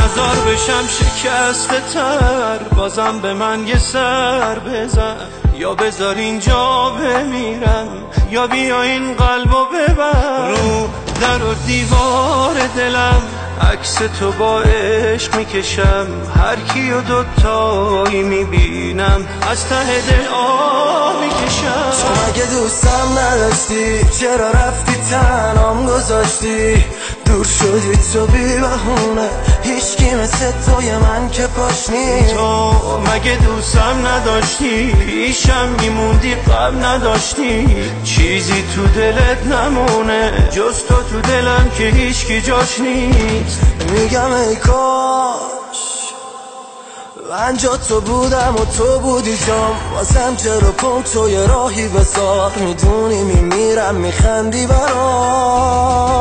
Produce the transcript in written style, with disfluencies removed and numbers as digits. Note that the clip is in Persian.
نزار بشم شکسته تر، بازم به من یه سر بزن، یا بذار اینجا بمیرم یا بیا این قلبو ببر. رو در و دیوار دلم عکس تو با عشق میکشم، هر کیو دوتایی میبینم از ته دل آب میکشم. تو مگه دوستم نداشتی؟ چرا رفتی تنهام گذاشتی؟ دور شدی تو بی بهونه، هیچکی مثل توی من که پاش نیست. تو مگه دوستم نداشتی؟ پیشم میموندی غم نداشتی؟ چیزی تو دلت نمونه جز تو دلم که هیچکی جاش نیست. میگم ای کاش من جا تو بودم و تو بودی جام، واسم چرا کن توی راهی بسار، میدونی میمیرم میخندی برام.